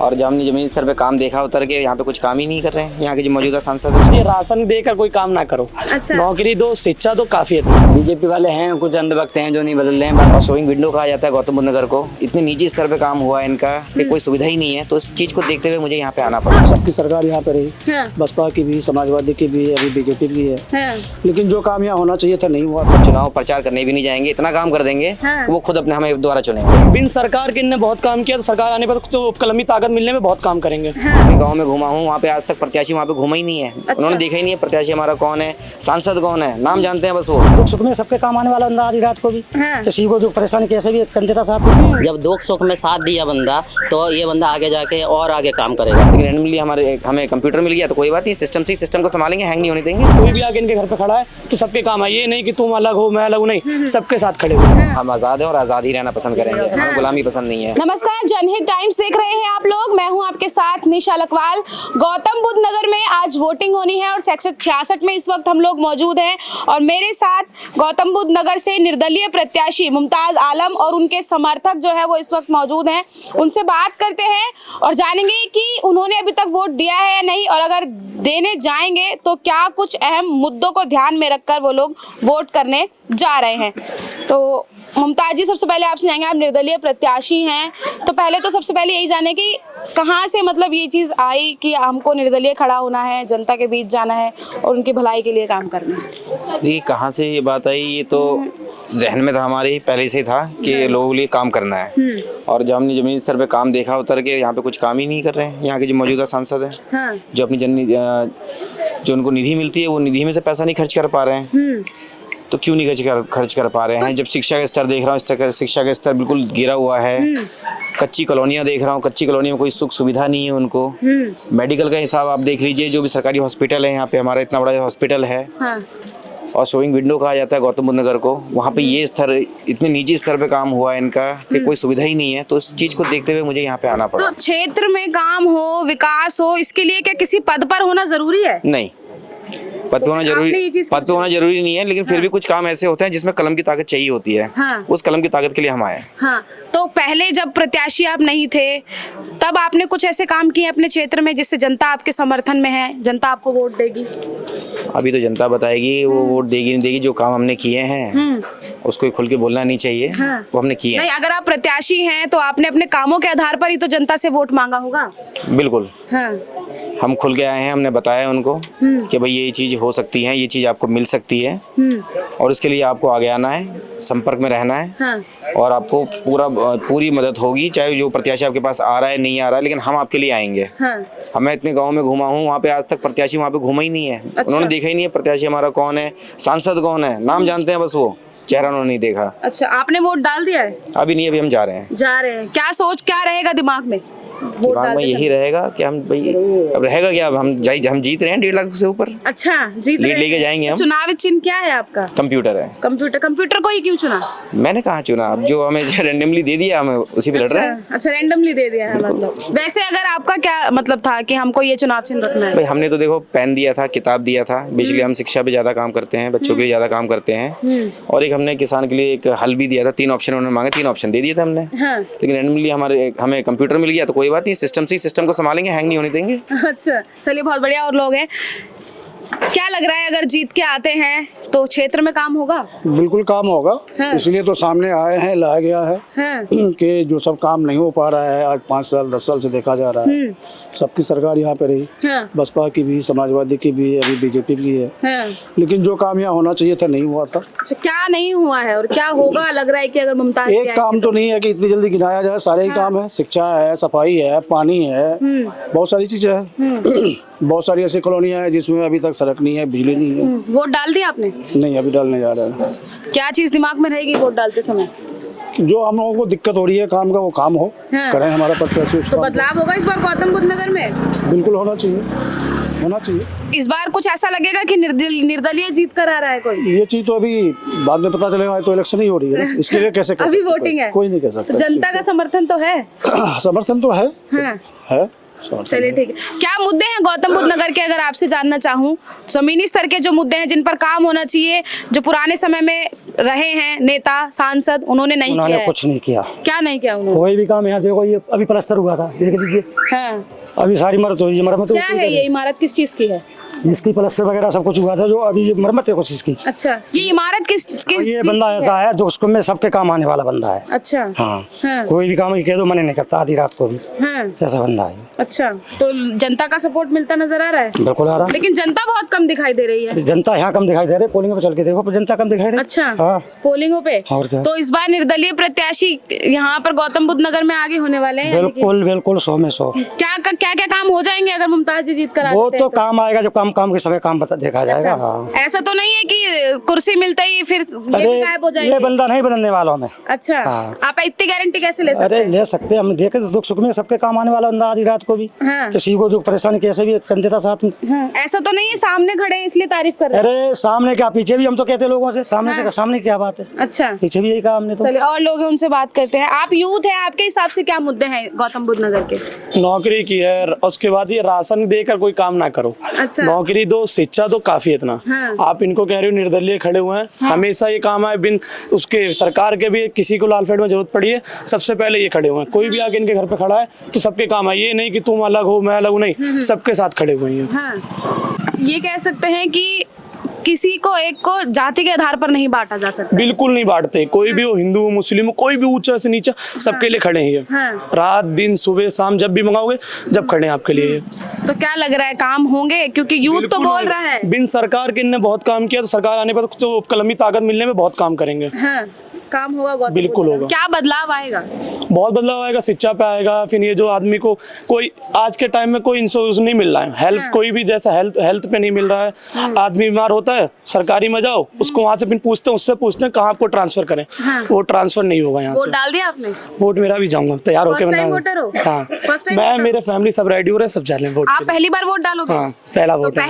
और जब हमने जमीनी स्तर पे काम देखा उतर के, यहाँ पे कुछ काम ही नहीं कर रहे हैं यहाँ के जो मौजूदा सांसद हैं। ये राशन देकर कोई काम ना करो, अच्छा। नौकरी दो, शिक्षा तो काफी है। बीजेपी वाले हैं कुछ अंधभक्त हैं जो नहीं बदल रहे हैं। शोइंग विंडो कहा जाता है गौतम बुद्ध नगर को, इतने निजी स्तर पे काम हुआ है इनका कि कोई सुविधा ही नहीं है। तो इस चीज को देखते हुए मुझे यहाँ पे आना पड़ा। सबकी सरकार यहाँ पे रही, हाँ। बसपा की भी, समाजवादी की भी, अभी बीजेपी की है, हाँ। लेकिन जो काम यहाँ होना चाहिए था नहीं हुआ। चुनाव प्रचार करने भी नहीं जाएंगे, इतना काम कर देंगे हाँ। कि वो खुद अपने हमें दोबारा चुनेंगे। बिन सरकार के इनने बहुत काम किया, तो सरकार आने पर तो कलमी ताकत मिलने में बहुत काम करेंगे। अपने गाँव में घुमा हूँ, वहाँ पे आज तक प्रत्याशी वहाँ पे घूमा ही नहीं है। उन्होंने देखा ही नहीं है प्रत्याशी हमारा कौन है, सांसद कौन है, नाम जानते हैं बस वो। दुख सुख में सबके काम आने वाला बंदा आधी रात को भी, हाँ। किसी को दुख परेशानी कैसे भी कंधे साथ। जब दुख सुख में साथ दिया बंदा, तो ये बंदा आगे जाके और आगे काम करेगा। लेकिन रैंडमली हमें कंप्यूटर मिल गया तो कोई बात नहीं, सिस्टम से सिस्टम को संभालेंगे, हैंग नहीं होने देंगे। कोई भी आके इनके घर पे खड़ा है तो सबके काम है, ये नहीं कि तुम अलग हो मैं अलग हूँ, नहीं, सबके साथ खड़े हो। हम आजाद हैं और आजाद ही रहना पसंद करेंगे, हमें गुलामी पसंद नहीं है। नमस्कार, जनहित टाइम्स देख रहे हैं आप लोग। मैं हूं आपके साथ निशा लकवाल। गौतम बुद्ध नगर में आज वोटिंग होनी है और सेक्टर 66 में इस वक्त हम लोग मौजूद हैं और मेरे साथ गौतम बुद्ध नगर से निर्दलीय प्रत्याशी मुमताज आलम और उनके समर्थक जो है वो इस वक्त मौजूद हैं। उनसे बात करते हैं और जानेंगे कि उन्होंने अभी तक वोट दिया है या नहीं, और अगर देने जाएंगे तो क्या कुछ अहम मुद्दों को ध्यान में रखकर वो लोग वोट करने जा रहे हैं। तो मुमताज जी, सबसे पहले आपसे जाएंगे, आप निर्दलीय प्रत्याशी हैं, तो पहले तो सबसे पहले यही जाने कि कहाँ से मतलब ये चीज़ आई कि हमको निर्दलीय खड़ा होना है, जनता के बीच जाना है और उनकी भलाई के लिए काम करना है। देखिए कहाँ से ये बात आई, ये तो जहन में था हमारे पहले से था कि लोगों के लिए काम करना है। और जब हमने जमीनी स्तर पे काम देखा उतर के, यहाँ पे कुछ काम ही नहीं कर रहे हैं यहाँ के जो मौजूदा सांसद हैं। हाँ। जो अपनी जो उनको निधि मिलती है वो निधि में से पैसा नहीं खर्च कर पा रहे हैं। तो क्यों नहीं खर्च कर पा रहे हैं? जब शिक्षा का स्तर देख रहा हूँ, शिक्षा का स्तर बिल्कुल गिरा हुआ है। कच्ची कॉलोनियाँ देख रहा हूँ, कच्ची कॉलोनियों में कोई सुख सुविधा नहीं है उनको। मेडिकल का हिसाब आप देख लीजिए, जो भी सरकारी हॉस्पिटल है यहाँ पे, हमारा इतना बड़ा हॉस्पिटल है। हाँ। और शोइंग विंडो कहा जाता है गौतम बुद्ध नगर को, वहाँ पे ये स्तर इतने निजी स्तर पे काम हुआ है इनका कि कोई सुविधा ही नहीं है। तो इस चीज को देखते हुए मुझे यहाँ पे आना पड़ा। तो क्षेत्र में काम हो, विकास हो, इसके लिए क्या किसी पद पर होना जरूरी है? नहीं, पद पे होना जरूरी नहीं है, लेकिन फिर भी कुछ काम ऐसे होते हैं जिसमें कलम की ताकत चाहिए होती है। हाँ। उस कलम की ताकत के लिए हम आए। हाँ। तो पहले जब प्रत्याशी आप नहीं थे तब आपने कुछ ऐसे काम किए अपने क्षेत्र में जिससे जनता आपके समर्थन में है, जनता आपको वोट देगी? अभी तो जनता बताएगी वो वोट देगी नहीं देगी। जो काम हमने किए हैं उसको खुल के बोलना नहीं चाहिए। हाँ। वो हमने किए नहीं, अगर आप प्रत्याशी हैं तो आपने अपने कामों के आधार पर ही तो जनता से वोट मांगा होगा। बिल्कुल। हाँ। हम खुल के आए हैं, हमने बताया उनको कि भाई ये चीज़ हो सकती है, ये चीज़ आपको मिल सकती है और इसके लिए आपको आगे आना है, संपर्क में रहना है। हाँ। और आपको पूरी मदद होगी, चाहे जो प्रत्याशी आपके पास आ रहा है नहीं आ रहा है, लेकिन हम आपके लिए आएंगे। हाँ। मैं इतने गाँव में घुमा हूँ, वहाँ पे आज तक प्रत्याशी वहाँ पे घूमा ही नहीं है। अच्छा। उन्होंने देखा ही नहीं है प्रत्याशी हमारा कौन है, सांसद कौन है, नाम जानते हैं बस वो, चेहरा उन्होंने नहीं देखा। अच्छा, आपने वोट डाल दिया है? अभी नहीं, अभी हम जा रहे हैं। क्या सोच क्या रहेगा दिमाग में? दिमाग में यही रहेगा कि हम भाई अब रहेगा क्या, अब हम जीत रहे हैं 1.5 लाख से ऊपर। अच्छा, जीत लीड लेके जाएंगे हम। चुनावी चिन्ह क्या है आपका? कंप्यूटर है। कंप्यूटर को ही क्यों चुना? मैंने कहाँ चुना, अब जो हमें रैंडमली दे दिया हमें उसी पे लड़ रहे हैं। अच्छा, रैंडमली दे दिया है मतलब। वैसे अगर आपका क्या मतलब था कि हमको ये चुनाव चिन्ह रखना है? भाई हमने तो देखो पेन दिया था, किताब दिया था। बेसिकली हम शिक्षा पे ज्यादा काम करते हैं, बच्चों के लिए ज्यादा काम करते हैं। और एक हमने किसान के लिए एक हल भी दिया था। 3 ऑप्शन उन्होंने मांगे, 3 ऑप्शन दे दिए थे हमने। हाँ। लेकिन रैंडमली हमें कंप्यूटर मिल गया तो कोई बात नहीं, सिस्टम को संभालेंगे, हैंग नहीं होने देंगे। अच्छा, चलिए, बहुत बढ़िया। और लोग हैं, क्या लग रहा है अगर जीत के आते हैं तो क्षेत्र में काम होगा? बिल्कुल काम होगा। हाँ। इसलिए तो सामने आए हैं, लाया गया है। हाँ। कि जो सब काम नहीं हो पा रहा है आज 5 साल 10 साल से देखा जा रहा है। सबकी सरकार यहाँ पे रही, हाँ। बसपा की भी, समाजवादी की भी, अभी बीजेपी की है। हाँ। लेकिन जो काम यहाँ होना चाहिए था नहीं हुआ था। अच्छा, क्या नहीं हुआ है और क्या होगा? लग रहा है कि अगर मुमताज एक काम तो नहीं है कि इतनी जल्दी गिनाया जाए, सारे ही काम है। शिक्षा है, सफाई है, पानी है, बहुत सारी चीजें हैं। बहुत सारी ऐसी कॉलोनियां हैं जिसमें अभी तक सड़क नहीं है, बिजली नहीं है। वोट डाल दिया आपने? नहीं, अभी डालने जा रहे हैं। क्या चीज दिमाग में रहेगी वोट डालते समय? जो हम लोगों को दिक्कत हो रही है काम का, वो काम हो। हाँ। करें हमारा प्रत्याशी तो बदलाव होगा इस बार गौतम बुद्ध नगर में? बिल्कुल होना चाहिए। इस बार कुछ ऐसा लगेगा कि निर्दलीय जीत कर आ रहा है कोई? ये चीज तो अभी बाद में पता चलेगा, तो इलेक्शन ही हो रही है, इसके लिए कैसे कह अभी सकते? वोटिंग है, कोई नहीं कह सकता। जनता का समर्थन तो है? समर्थन तो है। हाँ। है। चलिए ठीक है। क्या मुद्दे हैं गौतम बुद्ध नगर के, अगर आपसे जानना चाहूँ, जमीनी स्तर के जो मुद्दे हैं जिन पर काम होना चाहिए, जो पुराने समय में रहे हैं नेता सांसद, उन्होंने नहीं किया है? कुछ नहीं किया। क्या नहीं किया उन्होंने? कोई भी काम यहाँ देखो, ये अभी प्लास्टर हुआ था, देख लीजिए, हाँ। अभी सारी मरम्मत क्या है ये इमारत, किस चीज की है? इसकी प्लास्टर वगैरह सब कुछ हुआ था, जो अभी ये मरम्मत है कुछ इसकी। अच्छा, ये इमारत किस किस ये चीज़ बंदा की ऐसा है जो उसको में सबके काम आने वाला बंदा है। अच्छा। हाँ, हाँ। कोई भी काम कह दो मना नहीं करता, आधी रात को भी। हाँ। ऐसा बंदा है। अच्छा, तो जनता का सपोर्ट मिलता नजर आ रहा है? बिल्कुल आ रहा है। लेकिन जनता बहुत कम दिखाई दे रही है। जनता यहाँ कम दिखाई दे रही है, पोलिंग पे चल के देखो, जनता कम दिखाई दे रही है। अच्छा, हाँ। पोलिंगों पे। और क्या? तो इस बार निर्दलीय प्रत्याशी यहाँ पर गौतम बुद्ध नगर में आगे होने वाले हैं? बिल्कुल बिल्कुल 100 में 100। क्या क्या काम हो जाएंगे अगर मुमताज जी जीत कर आते वो हैं तो काम आएगा जब काम के समय काम देखा जाएगा। अच्छा। हाँ। ऐसा तो नहीं है कि कुर्सी मिलते ही फिर ये भी गायब हो ये जाएंगे? बंदा नहीं बदलने वाला हमें। अच्छा। हाँ। आप इतनी गारंटी कैसे ले सकते अरे हैं? ले सकते हैं, हम देखे तो दुख सुख में सबके काम आने वाला बंदा, आधी रात को भी हाँ। किसी को दुख परेशानी कैसे भी कर देता साथ में। हाँ, ऐसा तो नहीं है सामने खड़े हैं इसलिए तारीफ कर रहे हैं? अरे सामने क्या पीछे भी हम तो कहते लोगों से, सामने से सामने क्या बात है, अच्छा, पीछे भी यही कहा हमने तो। चलिए और लोग हैं, उनसे बात करते हैं। आप यूथ है, आपके हिसाब से क्या मुद्दे हैं गौतम बुद्ध नगर के? नौकरी की है, उसके बाद ये राशन देकर कोई काम ना करो। अच्छा। नौकरी दो, शिक्षा दो, काफी है इतना। हाँ। आप इनको कह रहे हो निर्दलीय खड़े हुए हैं, हमेशा ये काम है, बिन उसके सरकार के भी किसी को लालफेट में जरूरत पड़ी है सबसे पहले ये खड़े हुए हैं। कोई भी आके इनके घर पे खड़ा है तो सबके काम है, ये नहीं कि तुम अलग हो मैं अलग हूँ, नहीं, सबके साथ खड़े हुए हैं। हाँ, ये कह सकते हैं कि किसी को एक को जाति के आधार पर नहीं बांटा जा सकता। बिल्कुल नहीं बांटते, कोई भी हो, हिंदू मुस्लिम हो, कोई भी ऊंचा से नीचा, सबके लिए खड़े हैं ये। हाँ। रात दिन सुबह शाम जब भी मंगाओगे जब खड़े हैं आपके लिए। तो क्या लग रहा है काम होंगे, क्योंकि यूथ तो बोल रहा है? बिन सरकार के इनने बहुत काम किया, तो सरकार आने पर तो कलमी ताकत मिलने में बहुत काम करेंगे। हाँ, काम होगा गौतम बिल्कुल बुद्ध नगर। होगा। क्या बदलाव आएगा? बहुत बदलाव आएगा, शिक्षा पे आएगा, फिर ये जो आदमी को कोई आज के टाइम में कोई इंश्योरेंस नहीं मिल रहा है, हेल्थ कोई भी जैसा हेल्थ पे नहीं मिल रहा है। आदमी बीमार होता है सरकारी में जाओ, उसको वहाँ से फिर पूछते हैं, उससे पूछते हैं कहाँ आपको ट्रांसफर करें, वो ट्रांसफर नहीं होगा यहाँ वोट से। डाल दिया आपने? वोट मेरा भी जाऊंगा, तैयार होके First time voter हो? हाँ, First time मैं voter? मेरे फैमिली सब रेडी हो रहे हैं, सब जा रहे हैं वोट आप के लिए। पहली बार वोट डालोगे? हाँ, पहला तो वोट है।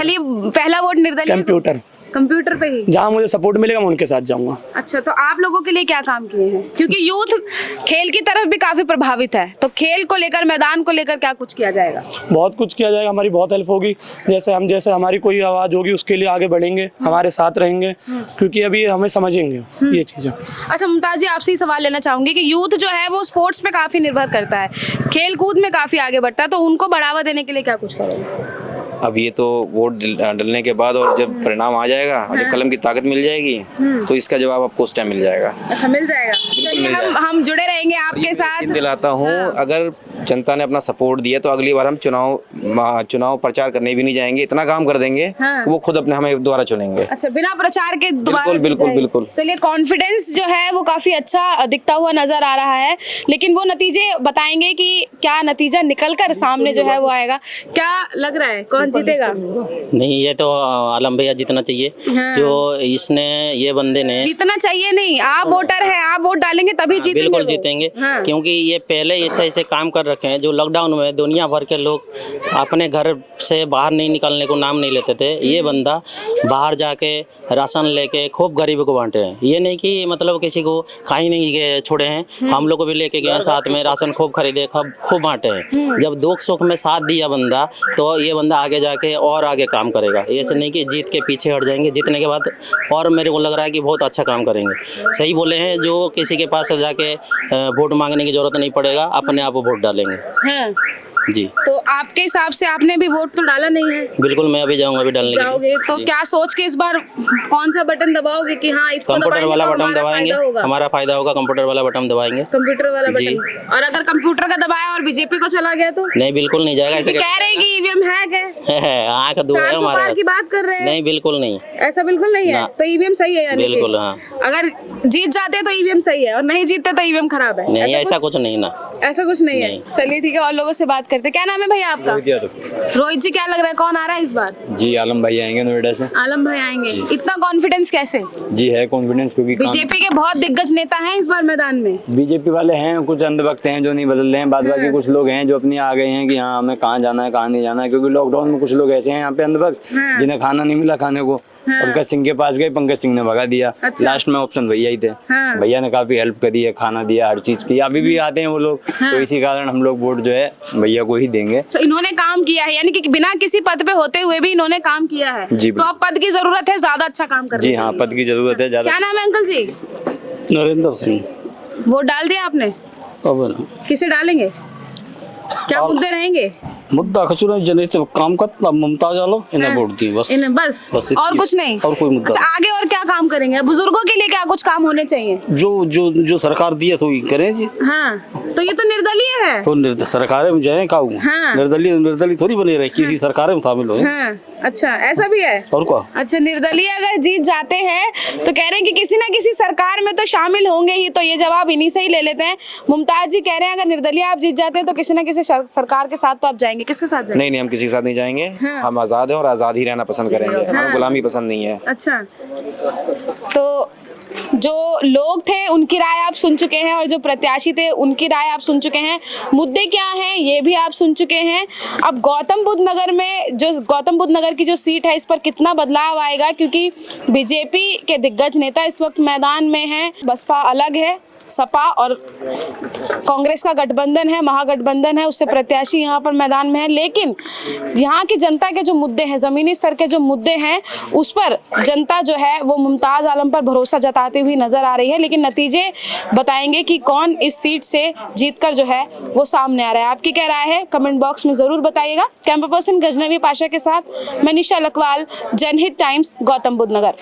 पहला वोट निर्दलीय कंप्यूटर, कंप्यूटर पे ही? जहाँ मुझे सपोर्ट मिलेगा मैं उनके साथ जाऊंगा। अच्छा, तो आप लोगों के लिए क्या काम किए हैं? क्योंकि यूथ खेल की तरफ भी काफी प्रभावित है, तो खेल को लेकर, मैदान को लेकर क्या कुछ किया जाएगा? बहुत कुछ किया जाएगा, हमारी बहुत हेल्प होगी। जैसे हमारी कोई आवाज़ होगी उसके लिए आगे बढ़ेंगे, हमारे साथ रहेंगे, क्योंकि अभी हमें समझेंगे ये चीज़ें। अच्छा मुमताज जी, आपसे ही सवाल लेना चाहूंगी कि यूथ जो है वो स्पोर्ट्स पे काफी निर्भर करता है, खेल कूद में काफी आगे बढ़ता है, तो उनको बढ़ावा देने के लिए क्या कुछ करोगे? अब ये तो वोट डलने के बाद और जब परिणाम आ जाएगा और जब कलम की ताकत मिल जाएगी तो इसका जवाब आपको उस टाइम मिल जाएगा। अच्छा, मिल जाएगा। चलिए हम जुड़े रहेंगे आपके साथ। दिलाता हूँ, अगर जनता ने अपना सपोर्ट दिया तो अगली बार हम चुनाव प्रचार करने भी नहीं जाएंगे, इतना काम कर देंगे कि वो खुद अपने हमें दोबारा चुनेंगे। अच्छा, बिना प्रचार के दोबारा? बिल्कुल बिल्कुल बिल्कुल। चलिए, कॉन्फिडेंस जो है वो काफी अच्छा दिखता हुआ नजर आ रहा है, लेकिन वो नतीजे बताएंगे कि क्या नतीजा निकलकर सामने जो है वो आएगा। क्या लग रहा है, कौन जीतेगा? नहीं, ये तो आलम भैया जीतना चाहिए। हाँ। जो इसने ये बंदे ने जीतना चाहिए नहीं, आप वोटर हैं, आप वोट डालेंगे तभी जीतेंगे। बिल्कुल वो। जीतेंगे। हाँ। क्योंकि ये पहले ऐसे काम कर रखे हैं, जो लॉकडाउन में दुनिया भर के लोग अपने घर से बाहर नहीं निकलने को नाम नहीं लेते थे, ये बंदा बाहर जाके राशन लेके खूब गरीबों को बांटे हैं। ये नहीं कि मतलब किसी को कहीं नहीं छोड़े हैं, हम लोग को भी लेके गए साथ में, राशन खूब खरीदे, खूब बांटे हैं। जब दुख सुख में साथ दिया बंदा, तो ये बंदा आगे जाके और आगे काम करेगा। ऐसे नहीं कि जीत के पीछे हट जाएंगे, जीतने के बाद और मेरे को लग रहा है कि बहुत अच्छा काम करेंगे। सही बोले हैं, जो किसी के पास जाके वोट मांगने की जरूरत नहीं पड़ेगा, अपने आप वोट डालेंगे। हाँ। जी, तो आपके हिसाब से आपने भी वोट तो डाला नहीं है? बिल्कुल, मैं अभी जाऊंगा, अभी डालने के लिए। जाओगे तो जी। क्या सोच के इस बार कौन सा बटन दबाओगे कि हाँ इसको कंप्यूटर वाला तो बटन हमारा दबाएंगे, फायदा होगा? हमारा फायदा होगा, कंप्यूटर वाला बटन दबाएंगे। कंप्यूटर वाला जी। बटन, और अगर कंप्यूटर का दबाया और बीजेपी को चला गया तो? नहीं, बिल्कुल नहीं जाएगा। ऐसे कह रहे हैं कि ईवीएम हैक है, आँख दूर है 400 हमारे पार पास। की बात कर रहे हैं। नहीं, बिल्कुल नहीं। ऐसा बिल्कुल नहीं है, ना। तो ईवीएम सही है यानी कि? बिल्कुल, हाँ। अगर जीत जाते हैं तो ईवीएम सही है और नहीं जीतते तो ईवीएम खराब है? नहीं, ऐसा कुछ नहीं ना। ऐसा कुछ नहीं है। नहीं। चलिए ठीक है, और लोगों से बात करते हैं। क्या नाम है भैया आपका? रोहित जी, क्या लग रहा है कौन आ रहा है इस बार? जी, आलम भाई आएंगे नोएडा से। आलम भाई आएंगे, इतना कॉन्फिडेंस कैसे? जी है कॉन्फिडेंस, क्योंकि बीजेपी के बहुत दिग्गज नेता हैं इस बार मैदान में। बीजेपी वाले हैं, कुछ अंधभक्त हैं जो नहीं बदल रहे हैं, बाद बाकी कुछ लोग हैं जो अपनी आ गए हैं कि हाँ हमें कहाँ जाना है कहाँ नहीं जाना है, क्योंकि लॉकडाउन में कुछ लोग ऐसे हैं यहाँ पे अंधभक्त जिन्हें खाना नहीं मिला खाने को, पंकज सिंह के पास गए, पंकज सिंह ने भगा दिया। अच्छा। लास्ट में ऑप्शन भैया ही थे। हाँ। भैया ने काफी हेल्प करी है, खाना दिया, हर चीज की। अभी भी आते हैं वो लोग, तो इसी कारण हम लोग वोट जो है भैया को ही देंगे। तो इन्होंने काम किया है, यानी कि बिना किसी पद पे होते हुए भी इन्होंने काम किया है। जी, तो अब पद की जरूरत है, ज्यादा अच्छा काम करने जी के हाँ, लिए। पद की जरूरत है ज्यादा। क्या नाम है अंकल जी? नरेंद्र सिंह। वोट डाल दिया आपने? अब किसे डालेंगे? क्या मुद्दे रहेंगे? मुद्दा खचुरा जने से काम करता मुमताज आलो इन्हें वोट दी बस। इन्हें बस बस और कुछ नहीं? और कोई मुद्दा अच्छा, आगे और क्या काम करेंगे? बुजुर्गों के लिए क्या कुछ काम होने चाहिए? जो जो जो सरकार दी है तो करें जी। हाँ, तो ये तो निर्दलीय है। तो सरकारें में जाए का हाँ। निर्दलीय थोड़ी बने रहे, किसी सरकारें में शामिल हो। हाँ, अच्छा, ऐसा भी है। और क्या? अच्छा, निर्दलीय अगर जीत जाते हैं तो कह रहे हैं कि किसी ना किसी सरकार में तो शामिल होंगे ही। तो ये जवाब इन्हीं से ही ले लेते हैं। मुमताज जी कह रहे हैं अगर निर्दलीय आप जीत जाते हैं तो किसी ना किसी सरकार के साथ तो आप जाएंगे। किसके साथ जाएंगे? नहीं, हम किसी के साथ नहीं जाएंगे। हाँ। हम आज़ाद हैं और आज़ाद ही रहना पसंद करेंगे। हमें गुलामी पसंद नहीं है। अच्छा, तो जो लोग थे उनकी राय आप सुन चुके हैं और जो प्रत्याशी थे उनकी राय आप सुन चुके हैं। मुद्दे क्या हैं ये भी आप सुन चुके हैं। अब गौतम बुद्ध नगर में जो गौतम बुद्ध नगर की जो सीट है, इस पर कितना बदलाव आएगा, क्योंकि बीजेपी के दिग्गज नेता इस वक्त मैदान में हैं। बसपा अलग है, सपा और कांग्रेस का गठबंधन है, महागठबंधन है, उससे प्रत्याशी यहाँ पर मैदान में है। लेकिन यहाँ की जनता के जो मुद्दे हैं, ज़मीनी स्तर के जो मुद्दे हैं, उस पर जनता जो है वो मुमताज़ आलम पर भरोसा जताती हुई नजर आ रही है। लेकिन नतीजे बताएंगे कि कौन इस सीट से जीतकर जो है वो सामने आ रहा है। आपकी क्या राय है कमेंट बॉक्स में ज़रूर बताइएगा। कैमरा पर्सन गजनवी पाशा के साथ मैं निशा लकवाल, जनहित टाइम्स, गौतम बुद्ध नगर।